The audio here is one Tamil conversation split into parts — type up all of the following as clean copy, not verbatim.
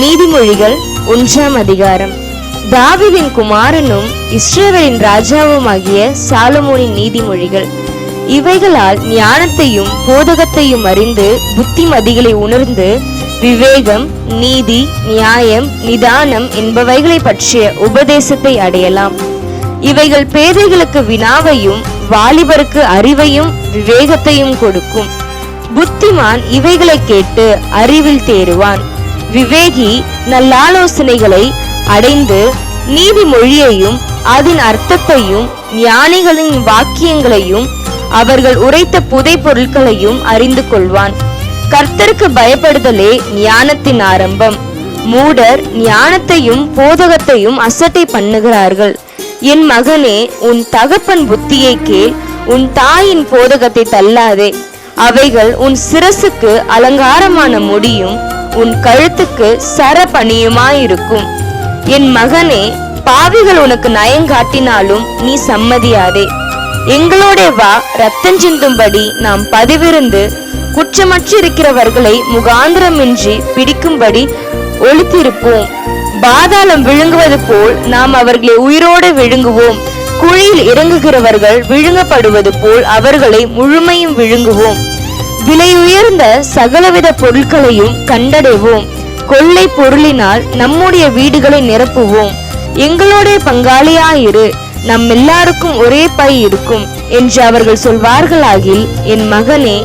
நீதிமொழிகள் 1ஆம் அதிகாரம். தாவீதின் குமாரனும் இஸ்ரவேலின் ராஜாவுமாகிய சாலமோனின் நீதிமொழிகள். இவைகளால் ஞானத்தையும் போதகத்தையும் அறிந்து புத்திமதிகளை உணர்ந்து விவேகம், நீதி, நியாயம், நிதானம் என்பவைகளை பற்றிய உபதேசத்தை அடையலாம். இவைகள் பேதைகளுக்கு வினாவையும் வாலிபருக்கு அறிவையும் விவேகத்தையும் கொடுக்கும். புத்திமான் இவைகளை கேட்டு அறிவில் தேறுவான். விவேகி நல்லாலோசனைகளை அடைந்து நீதிமொழியையும் அதன் அர்த்தத்தையும் ஞானிகளின் வாக்கியங்களையும் அவர்கள் உரைத்த புதை பொருட்களையும் அறிந்து கொள்வான். கர்த்தருக்கு பயப்படுதலே ஞானத்தின் ஆரம்பம். மூடர் ஞானத்தையும் போதகத்தையும் அசட்டை பண்ணுகிறார்கள். என் மகனே, உன் தகப்பன் புத்தியை கேள், உன் தாயின் போதகத்தை தள்ளாதே. அவைகள் உன் சிரசுக்கு அலங்காரமான முடியும், உன் கழுத்துக்கு சரபணியுமாயிருக்கும். என் மகனே, பாவிகள் உனக்கு நயங்காட்டினாலும் நீ சம்மதியாதே. எங்களோட வா, ரத்தம் சிந்தும்படி நாம் பதிவிருந்து குற்றமற்றிருக்கிறவர்களை முகாந்திரமின்றி பிடிக்கும்படி ஒளித்திருப்போம். பாதாளம் விழுங்குவது போல் நாம் அவர்களை உயிரோடு விழுங்குவோம். குழியில் இறங்குகிறவர்கள் விழுங்கப்படுவது போல் அவர்களை முழுமையும் விழுங்குவோம். விலை உயர்ந்த சகலவித பொருட்களையும் கண்டடைவோம். கொள்ளை பொருளினால் நம்முடைய வீடுகளை நிரப்புவோம். எங்களோட பங்காளியாயிரு, நம் எல்லாருக்கும் ஒரே பை இருக்கும் என்று அவர்கள் சொல்வார்களாகில், என் மகனே,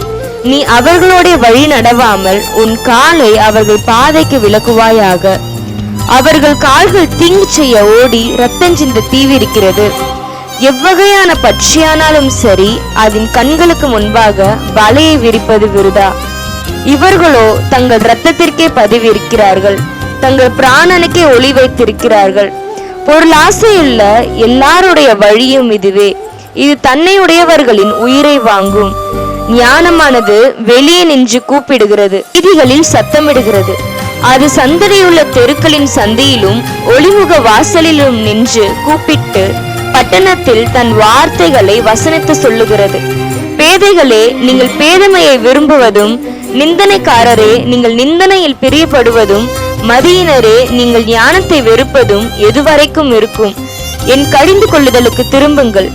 நீ அவர்களுடைய வழி நடவாமல் உன் காலை அவர்கள் பாதைக்கு விலக்குவாயாக. அவர்கள் கால்கள் தீங்கு செய்ய ஓடி இரத்தஞ்சிந்த தீவிரிக்கிறது. எவ்வகையான பட்சியானாலும் சரி, அதன் கண்களுக்கு முன்பாக வலையை விரிப்பது விருதா. இவர்களோ தங்கள் இரத்தத்திற்கே பதிவிருக்கிறார்கள், தங்கள் பிராணனுக்கே ஒளி வைத்திருக்கிறார்கள். பொருளாசையுள்ள எல்லாருடைய வழியும் இதுவே, இது தன்னையுடையவர்களின் உயிரை வாங்கும். ஞானமானது வெளியே நின்று கூப்பிடுகிறது, வீதிகளில் சத்தமிடுகிறது. அது சந்தடியுள்ள தெருக்களின் சந்தையிலும் ஒளிமுக வாசலிலும் நின்று கூப்பிட்டு பட்டணத்தில் தன் வார்த்தைகளை வசனித்து சொல்லுகிறது. பேதைகளே, நீங்கள் பேதமையை விரும்புவதும், நிந்தனைக்காரரே, நீங்கள் நிந்தனையில் பிரியப்படுவதும், மதியினரே, நீங்கள் ஞானத்தை வெறுப்பதும் எதுவரைக்கும் இருக்கும்? என் கடிந்து கொள்ளுதலுக்கு திரும்புங்கள்.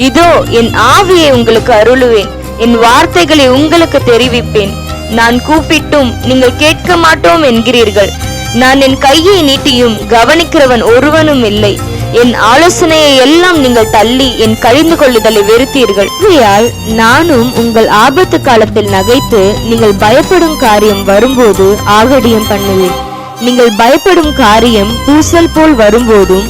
இதோ என் ஆவியை உங்களுக்கு அருளுவேன், என் வார்த்தைகளை உங்களுக்கு தெரிவிப்பேன். நான் கூப்பிட்டும் நீங்கள் கேட்க மாட்டோம் என்கிறீர்கள். நான் என் கையை நீட்டியும் கவனிக்கிறவன் ஒருவனும் இல்லை. என் ஆலோசனையை எல்லாம் நீங்கள் தள்ளி என் கழிந்து கொள்ளுதலை வெறுத்தீர்கள். ஆகையால் நானும் உங்கள் ஆபத்து காலத்தில் நகைத்து நீங்கள் பயப்படும் காரியம் வரும்போது ஆகடியம் பண்ணுவேன். நீங்கள் பயப்படும் காரியம் பூசல் போல் வரும்போதும்,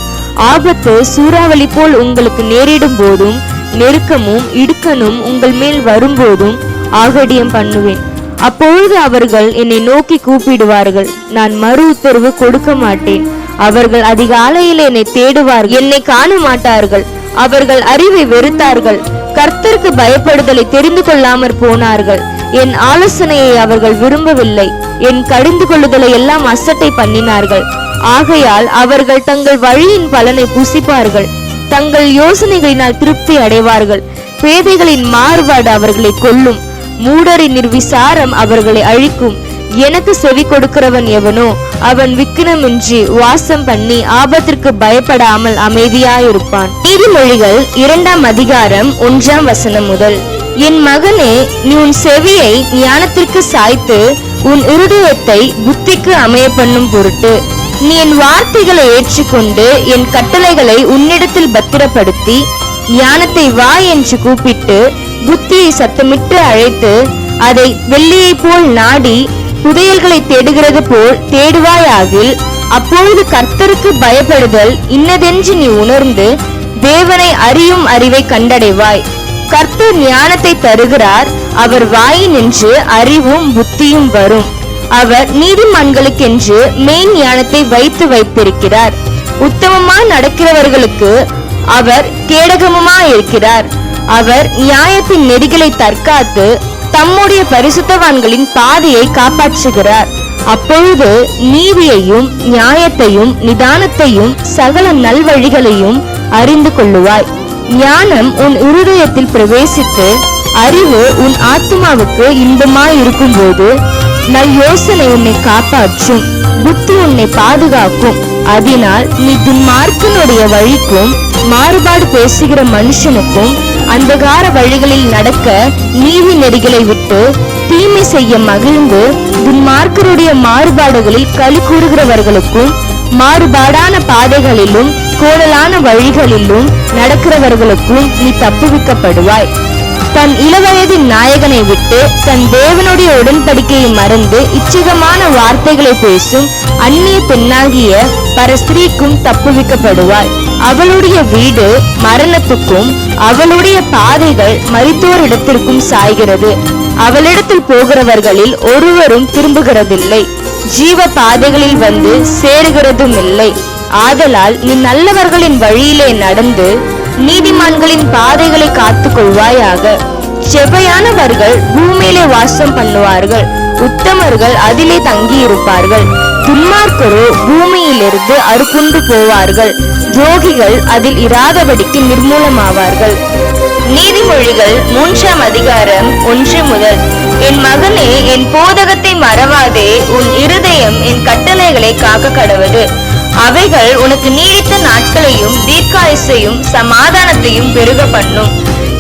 ஆபத்து சூறாவளி போல் உங்களுக்கு நேரிடும் போதும், நெருக்கமும் இடுக்கணும் உங்கள் மேல் வரும்போதும் ஆகடியம் பண்ணுவேன். அப்பொழுது அவர்கள் என்னை நோக்கி கூப்பிடுவார்கள், நான் மறு உத்தரவு கொடுக்க மாட்டேன். அவர்கள் அதிகாலையில் என்னை தேடுவார்கள், என்னை காண மாட்டார்கள். அவர்கள் அறிவை வெறுத்தார்கள், கர்த்தருக்கு பயப்படுதலை தெரிந்து கொள்ளாமற் போனார்கள். என் ஆலோசனையை அவர்கள் விரும்பவில்லை, என் கடிந்து கொள்ளுதலை எல்லாம் அசட்டை பண்ணினார்கள். ஆகையால் அவர்கள் தங்கள் வழியின் பலனை புசிப்பார்கள், தங்கள் யோசனைகளினால் திருப்தி அடைவார்கள். பேதைகளின் மாறுபாடு அவர்களை கொல்லும், மூடரின் நிர்விசாரம் அவர்களை அழிக்கும். எனக்கு செவி கொடுக்கிறவன் எவனோ அவன் விக்கினமின்றி வாசம் பண்ணி ஆபத்திற்கு பயப்படாமல் அமைதியாயிருப்பான். நீதிமொழிகள் 2ஆம் அதிகாரம் 1ஆம் வசனம் முதல். என் மகனே, நீ உன் செவியை ஞானத்திற்கு சாய்த்து உன் இருதயத்தை புத்திக்கு அமைய பண்ணும் பொருட்டு நீ என் வார்த்தைகளை ஏற்றுக்கொண்டு என் கட்டளைகளை உன்னிடத்தில் பத்திரப்படுத்தி ஞானத்தை வா என்று கூப்பிட்டு புத்தியை சத்தமிட்டு அழைத்து அதை வெள்ளியை போல் நாடி புதையல்களை தேடுகிறது போல் தேடுவாயாகில், அப்பொழுது கர்த்தருக்கு பயப்படுதல் இன்னதென்று நீ உணர்ந்து தேவனை அறியும் அறிவை கண்டடைவாய். கர்த்தர் ஞானத்தை தருகிறார், அவர் வாயினின்று அறிவும் புத்தியும் வரும். அவர் நீதிமான்களுக்கென்று மெய் ஞானத்தை வைத்திருக்கிறார். உத்தமமாய் நடக்கிறவர்களுக்கு அவர் கேடகமுமாயிருக்கிறார். அவர் நியாயத்தின் நெறிகளை தற்காத்து தம்முடைய பரிசுத்தவான்களின் பாதையை காப்பாற்றுகிறார். அப்பொழுது நீதியையும் நியாயத்தையும் நிதானத்தையும் சகல நல்வழிகளையும் அறிந்து கொள்ளுவாய். ஞானம் உன் இருதயத்தில் பிரவேசித்து அறிவு உன் ஆத்துமாவுக்கு இன்பமாய் இருக்கும்போது நல் யோசனை உன்னை காப்பாற்றும், புத்தி உன்னை பாதுகாக்கும். அதனால் நீ துன்மார்க்கனுடைய வழிக்கும் மாறுபாடு பேசுகிற மனுஷனுக்கும் அந்தகார வழிகளில் நடக்க நீதி நெறிகளை விட்டு தீமை செய்ய மகிழ்ந்து துன்மார்க்கருடைய மாறுபாடுகளில் களி கூறுகிறவர்களுக்கும் மாறுபாடான பாதைகளிலும் கோணலான வழிகளிலும் நடக்கிறவர்களுக்கும் நீ தப்புவிக்கப்படுவாய். தன் இளவயதின் நாயகனை விட்டு தன் தேவனுடைய உடன்படிக்கையை மறந்து இச்சகமான வார்த்தைகளை பேசும் அந்நிய பெண்ணாகிய பரஸ்திரீக்கும் தப்புவிக்கப்படுவாய். அவளுடைய வீடு மரணத்துக்கும் அவளுடைய பாதைகள் மரித்தோரிடத்திற்கும் சாய்கிறது. அவளிடத்தில் போகிறவர்களில் ஒருவரும் திரும்புகிறதில்லை, ஜீவ பாதைகளில் வந்து சேருகிறதும் இல்லை. ஆதலால் நீ நல்லவர்களின் வழியிலே நடந்து நீதிமான்களின் பாதைகளை காத்து கொள்வாயாக. செவ்வையானவர்கள் பூமியிலே வாசம் பண்ணுவார்கள், உத்தமர்கள் அதிலே தங்கியிருப்பார்கள். துன்மார்க்கரோ பூமியிலிருந்து அறுப்புண்டு போவார்கள், துரோகிகள் அதில் இராதபடிக்கு நிர்மூலமாவார்கள். நீதிமொழிகள் 3ஆம் அதிகாரம் 1 முதல். என் மகனே, என் போதகத்தை மறவாதே, உன் இருதயம் என் கட்டளைகளை காக்க கடவது. அவைகள் உனக்கு நீடித்த நாட்களையும் தீர்க்காயுசையும் சமாதானத்தையும் பெருக பண்ணும்.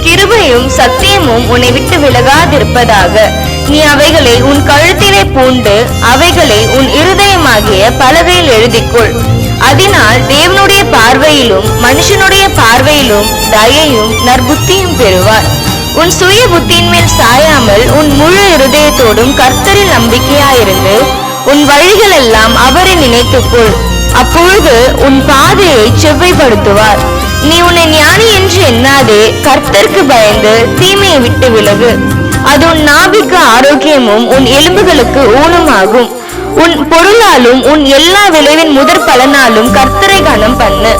கிருபையும் சத்தியமும் உன்னை விட்டு விலகாதிருப்பதாக. நீ அவைகளை உன் கழுத்திலே பூண்டு அவைகளை உன் இருதயமாகிய பலகையில் எழுதிக்கொள். அதனால் தேவனுடைய பார்வையிலும் மனுஷனுடைய பார்வையிலும் தயையும் நற்புத்தியும் பெறுவார். உன் சுய புத்தியின் மேல் சாயாமல் உன் முழு இருதயத்தோடும் கர்த்தரில் நம்பிக்கையாயிருந்து உன் வழிகள் எல்லாம் அவரை நினைத்துக்கொள். அப்பொழுது உன் பாதையை செவ்வைப்படுத்துவார். நீ உன்னை ஞானி என்று எண்ணாதே, கர்த்தருக்கு பயந்து தீமையை விட்டு விலகு. அது உன் நாபிக்கு ஆரோக்கியமும் உன் எலும்புகளுக்கு ஊனமாகும். உன் பொருளாலும் உன் எல்லா விளைவின் முதற் பலனாலும் கர்த்தரை கனம் பண்ணு.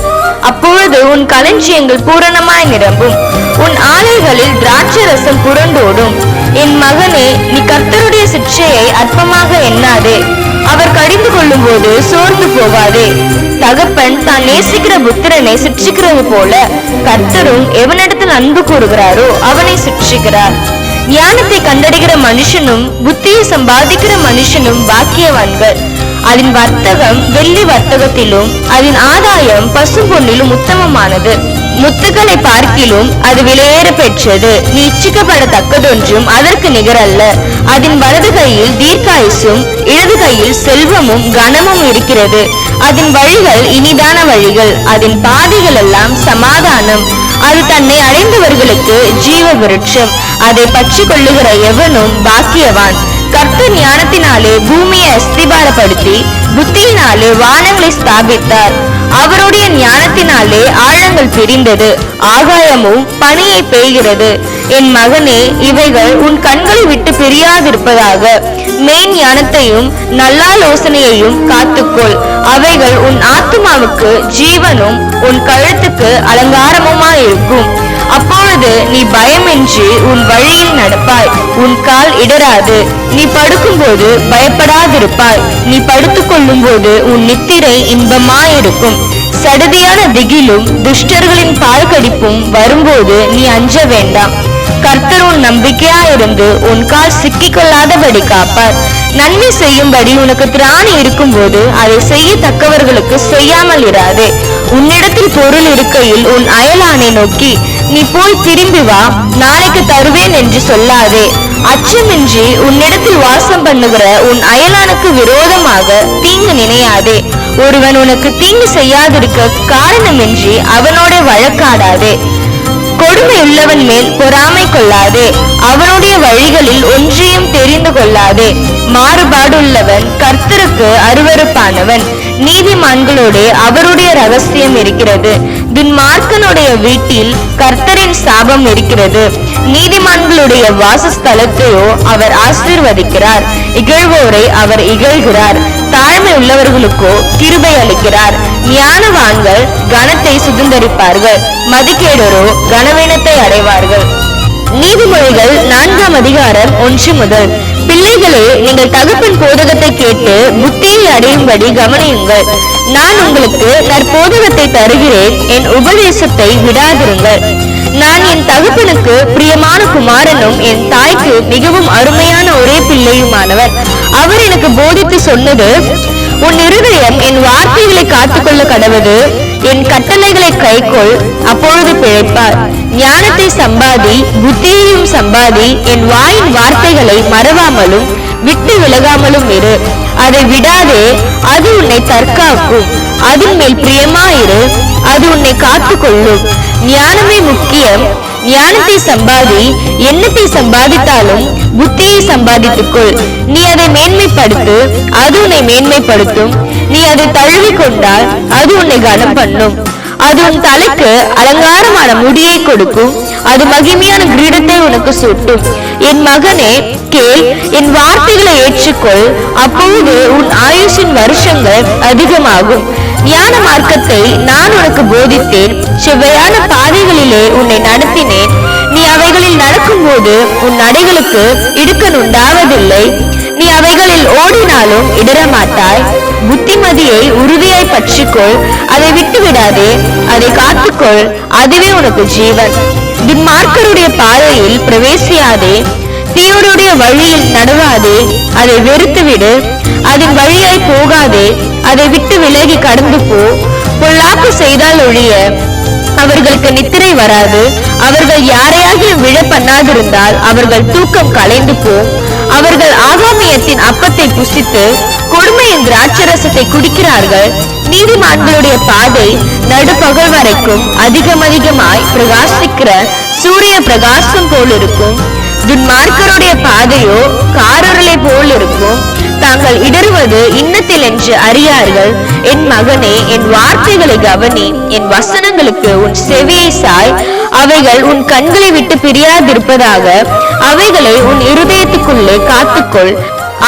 அப்பொழுது உன் களஞ்சியங்கள் பூரணமாய் நிரம்பும், உன் ஆலைகளில் திராட்சை ரசம் புரண்டோடும். என் மகனே, நீ கர்த்தருடைய சிற்சையை அற்பமாக எண்ணாதே, அவர் கடிந்து கொள்ளும் போது சோர்ந்து போகாதே. தகப்பன் தான் நேசிக்கிற புத்திரனை சிற்றிக்கிறது போல கர்த்தரும் எவனிடத்தில் அன்பு கூறுகிறாரோ அவனை சிற்றிக்கிறார். ஞானத்தை கண்டடைகிற மனுஷனும் புத்தியை சம்பாதிக்கிற மனுஷனும் பாக்கியவான்கள். அதன் வர்த்தகம் வெள்ளி வர்த்தகத்திலும் அதன் ஆதாயம் பசு பொன்னிலும் உத்தமமானது. முத்துக்களை பார்க்கிலும் அது விலையேற பெற்றது. நீ இச்சிக்கப்படத்தக்கதொன்றும் அதற்கு நிகரல்ல. அதன் வலது கையில் தீர்க்காயுசும் இடது கையில் செல்வமும் கனமும் இருக்கிறது. அதன் வழிகள் இனிதான வழிகள், அதன் பாதைகள் எல்லாம் சமாதானம். அது தன்னை அடைந்தவர்களுக்கு ஜீவ விருட்சம். அதை பற்றி கொள்ளுகிற எவனும் பாக்கியவான். கர்த்தர் ஞானத்தினாலே பூமியை அஸ்திபாரப்படுத்தி புத்தியினாலே வானங்களை ஸ்தாபித்தார். அவருடைய ஞானத்தினாலே ஆழங்கள் பிரிந்தது, ஆகாயமும் பனியை பெய்கிறது. என் மகனே, இவைகள் உன் கண்களை விட்டு பிரியாதிருப்பதாக. மேன் ஞானத்தையும் நல்லாலோசனையையும் காத்துக்கொள். அவைகள் உன் ஆத்துமாவுக்கு ஜீவனும் உன் கழுத்துக்கு அலங்காரமுமாயிருக்கும். அப்பொழுது நீ பயமின்றி உன் வழியில் நடப்பாய், உன் கால் இடராது. நீ படுக்கும்போது பயப்படாதிருப்பாய், நீ படுத்துக் கொள்ளும் போது உன் நித்திரை இன்பமாயிருக்கும். சடுதியான திகிலும் துஷ்டர்களின் பால் கடிப்பும் வரும்போது நீ அஞ்ச வேண்டாம். கர்த்தர் உன் நம்பிக்கையாயிருந்து உன் கால் சிக்கிக் கொள்ளாதபடி காப்பார். நன்மை செய்யும்படி உனக்கு திராணி இருக்கும் போது அதை செய்யத்தக்கவர்களுக்கு செய்யாமல் இராதே. உன்னிடத்தில் பொருள் இருக்கையில் உன் அயலானை நோக்கி நீ போய் திரும்பி வா, நாளைக்கு தருவேன் என்று சொல்லாதே. அச்சமின்றி உன்னிடத்தில் வாசம் பண்ணுகிற உன் அயலானுக்கு விரோதமாக தீங்கு நினையாதே. ஒருவன் உனக்கு தீங்கு செய்யாதிருக்க காரணமின்றி அவனோட வழக்காடாதே. கொடுமை உள்ளவன் மேல் பொறாமை கொள்ளாதே, அவனுடைய வழிகளில் ஒன்றையும் தெரிந்து கொள்ளாதே. மாறுபாடுள்ளவன் கர்த்தருக்கு அருவருப்பானவன். நீதிமான்களோடு அவருடைய ரகசியம் இருக்கிறது. துன்மார்க்கனுடைய வீட்டில் கர்த்தரின் சாபம் இருக்கிறது. நீதிமான்களுடைய வாசஸ்தலத்தையோ அவர் ஆசீர்வதிக்கிறார். இகழ்வோரை அவர் இகழ்கிறார், தாழ்மை உள்ளவர்களுக்கோ கிருபை அளிக்கிறார். ஞானவான்கள் கனத்தை சுதந்தரிப்பார்கள், மதிக்கேடரோ கனவீனத்தை அடைவார்கள். நீதிமொழிகள் 4ஆம் அதிகாரம் 1 முதல். பிள்ளைகளே, நீங்கள் தகப்பன் போதகத்தை கேட்டு புத்தியை அடையும்படி கவனியுங்கள். நான் உங்களுக்கு நற்போதகத்தை தருகிறேன், என் உபதேசத்தை விடாதிருங்கள். நான் என் தகப்பனுக்கு பிரியமான குமாரனும் என் தாய்க்கு மிகவும் அருமையான ஒரே பிள்ளையுமானவர். அவர் எனக்கு போதித்து சொன்னது, உன் இருதயம் என் வார்த்தைகளை காத்துக்கொள்ள கடவது, என் கட்டளைகளை கைக்கொள், அப்பொழுது பிழைப்பார். ஞானத்தை சம்பாதி, புத்தியையும் சம்பாதி, என் வாயின் வார்த்தைகளை மறவாமலும் விட்டு விலகாமலும் இரு. அதை விடாதே, அது உன்னை தற்காக்கும். அதன் மேல் பிரியமாயிரு, அது உன்னை காத்துக்கொள்ளும். ஞானமே முக்கியம். ஞானத்தை சம்பாதி. எண்ணத்தை சம்பாதித்தாலும் புத்தியை சம்பாதித்துக்கொள். நீ அதை மேன்மைப்படுத்து, அது உன்னை மேன்மைப்படுத்தும். நீ அதை தழுவி கொண்டால் அது உன்னை கனம் பண்ணும். அது உன் தலைக்கு அலங்காரமான முடியை கொடுக்கும். அது மகிமையான கிரீடத்தை உனக்கு சூட்டும். என் மகனே கேள், என் வார்த்தைகளை ஏற்றுக்கொள், அப்பொழுது உன் ஆயுஷின் வருஷங்கள் அதிகமாகும். ஞான மார்க்கத்தை நான் உனக்கு போதித்தேன், செவ்வையான பாதைகளிலே உன்னை நடத்தினேன். நீ அவைகளில் நடக்கும் போது உன் நடைகளுக்கு இடுக்கண் உண்டாவதில்லை. நீ அவைகளில் ஓடினாலும் இடரமாட்டாய். புத்திமதியை உறுதியாய் பற்றிக்கொள், அதை விட்டு விடாதே, அதை காத்துக்கொள், அதுவே உனக்கு ஜீவன். துன்மார்க்கருடைய பாதையில் பிரவேசியாதே, தீயோருடைய வழியில் நடவாதே, அதை வெறுத்துவிடு. அதன் வழியாய் போகாதே, அதை விட்டு விலகி கடந்து போ. பொல்லாப்பு செய்தால் ஒழிய அவர்களுக்கு நித்திரை வராது. அவர்கள் யாரையாகிலும் விழ பண்ணாதிருந்தால் அவர்கள் தூக்கம் கலைந்து போ. அவர்கள் ஆகாமியத்தின் அப்பத்தை புசித்து கொடுமையின் திராட்சரசத்தை குடிக்கிறார்கள். நீதிமான்களுடைய பாதை நடுப்பகல் வரைக்கும் அதிகமாய் பிரகாசிக்கிற சூரிய பிரகாசம் போல் இருக்கும். துன்மார்க்கருடைய பாதையோ காரருளை போல் இருக்கும். தாங்கள் இடறுவது இன்னத்தில் என்று அறியார்கள். என் மகனே, என் வார்த்தைகளை கவனி, என் வசனங்களுக்கு உன் செவியை சாய். அவைகள் உன் கண்களை விட்டு பிரியாதிருப்பதாக. அவைகளை உன் இருதயத்துக்குள்ளே காத்துக்கொள்.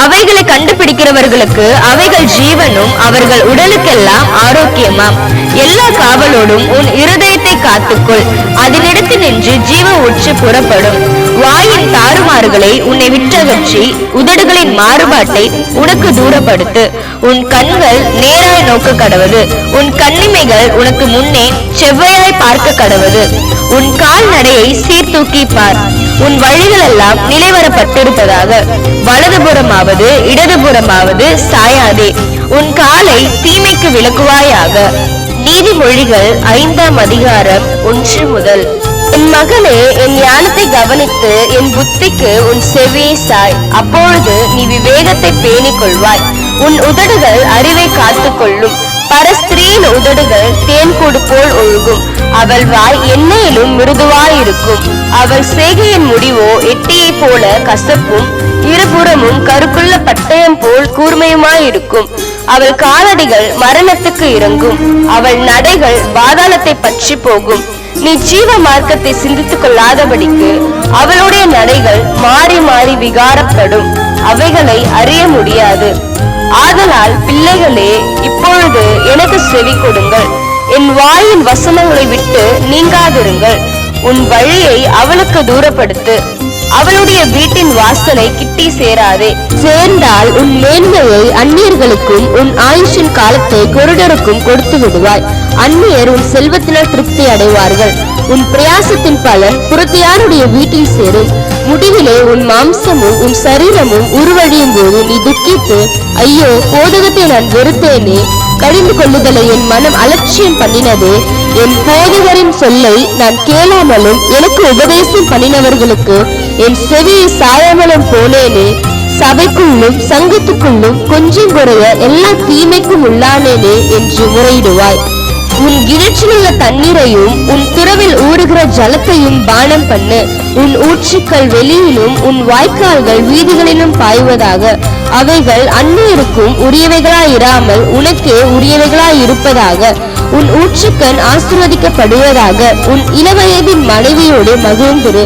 அவைகளை கண்டுபிடிக்கிறவர்களுக்கு அவைகள் ஜீவனும் அவர்கள் உடலுக்கெல்லாம் ஆரோக்கியமாம். எல்லா காவலோடும் உன் இருதயத்தை காத்துக்கொள், அதனிடத்தில் நின்று ஜீவ ஊற்று புறப்படும். வாயின் தாறுமாறுகளை உன்னை விட்டகற்றி உதடுகளின் மாறுபாட்டை உனக்கு தூரப்படுத்து. உன் கண்கள் நேராய் நோக்க கடவது, உன் கண்ணிமைகள் உனக்கு முன்னே செவ்வையாய் பார்க்க கடவது. உன் கால் நடையை சீர்தூக்கி பார், உன் வழிகள் எல்லாம் நிலைவரப்பட்டிருப்பதாக. வலதுபுறமாவது இடதுபுறமாவது சாயாதே, உன் காலை தீமைக்கு விலக்குவாயாக. நீதிமொழிகள் 5ஆம் அதிகாரம் 1 முதல். என் மகனே, என் ஞானத்தை கவனித்து என் புத்திக்கு உன் செவியை சாய். அப்பொழுது நீ விவேகத்தை பேணிக் கொள்வாய். உன் உதடுகள் அறிவை காத்துக்கொள்ளும். பரஸ்திரியின் உதடுகள் தேன்கூடு போல் ஒழுகும். அவள் வாய் எண்ணெயிலும் மிருதுவாயிருக்கும். அவள் செய்கையின் முடிவோ எட்டியை போல கசப்பும் இருபுறமும் கருக்குள்ள பட்டயம் போல் கூர்மையுமாயிருக்கும். அவள் காலடிகள் மரணத்துக்கு இறங்கும். அவள் நடைகள் பாதாளத்தை பற்றி போகும். நீ ஜீவ மார்க்கத்தை சிந்தித்துக் கொள்ளாதபடிக்கு அவளுடைய நடைகள் மாறி மாறி விகாரப்படும். அவைகளை அறிய முடியாது. ஆதலால் பிள்ளைகளே, இப்பொழுது எனக்கு செவி கொடுங்கள். என் வாயின் வசனங்களை விட்டு நீங்காதிருங்கள். உன் வழியை அவளுக்கு தூரப்படுத்து. அவளுடைய வீட்டின் வாசலை கிட்டி சேராதே. சேர்ந்தால் உன் மேன்மையை அந்நியர்களுக்கும் உன் ஆயுஷின் காலத்தை குருடருக்கும் கொடுத்து விடுவாய். அந்நியர் உன் செல்வத்தினால் திருப்தி அடைவார்கள். உன் பிரயாசத்தின் பலன் புறத்தியாருடைய வீட்டில் சேரும். முடிவிலே உன் மாம்சமும் உன் சரீரமும் உருவழியும் போது நீ துக்கித்து, ஐயோ, போதகத்தை நான் வெறுத்தேனே, கடிந்து கொள்ளுதலை என் மனம் அலட்சியம் பண்ணினது. என் போதகரின் சொல்லை நான் கேளாமலும் எனக்கு உபதேசம் பண்ணினவர்களுக்கு என் செவியை சாயாமலும் போனேனே. சபைக்குள்ளும் சங்கத்துக்குள்ளும் கொஞ்சம் குறைய எல்லா தீமைக்கும் உள்ளானேனே என்று முறையிடுவாய். உன் கிணற்றிலுள்ள தண்ணீரையும் உன் துறவில் ஊறுகிற ஜலத்தையும் பானம் பண்ணு. உன் ஊற்றுக்கள் வெளியிலும் உன் வாய்க்கால்கள் வீதிகளிலும் பாய்வதாக. அவைகள் அந்நியருக்கும் உரியவைகளாயிராமல் உனக்கே உரியவைகளாயிருப்பதாக. உன் ஊற்றுக்கண் ஆசீர்வதிக்கப்படுவதாக. உன் இளவயதின் மனைவியோடு மகிழ்ந்திரு.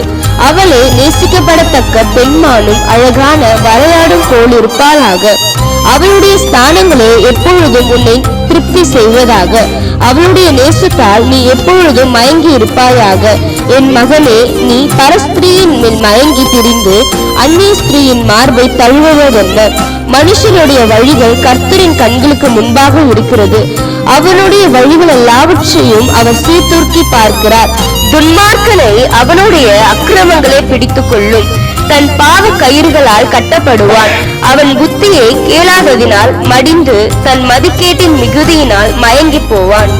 அவளே நேசிக்கப்படத்தக்க பெண்மானும் அழகான வரையாடும் போல் இருப்பாளாக. அவளுடைய ஸ்தானங்களே எப்பொழுதும் உன்னை திருப்தி செய்வதாக. அவளுடைய நேசத்தால் நீ எப்பொழுதும் மயங்கி இருப்பாயாக. என் மகனே, நீ பரஸ்திரியின் மேல் மயங்கி திரிந்து அந்நிய ஸ்திரீயின் மார்பை தழுவுவதென்ன? மனுஷனுடைய வழிகள் கர்த்தரின் கண்களுக்கு முன்பாக இருக்கிறது. அவனுடைய வழிகள் எல்லாவற்றையும் அவர் சீர்தூக்கி பார்க்கிறார். துன்மார்க்கனை அவனுடைய அக்கிரமங்களை பிடித்துக் கொள்ளும். தன் பாவ கயிறுகளால் கட்டப்படுவான். அவன் புத்தியை கேளாததினால் மடிந்து தன் மதிக்கேட்டின் மிகுதியினால் மயங்கி போவான்.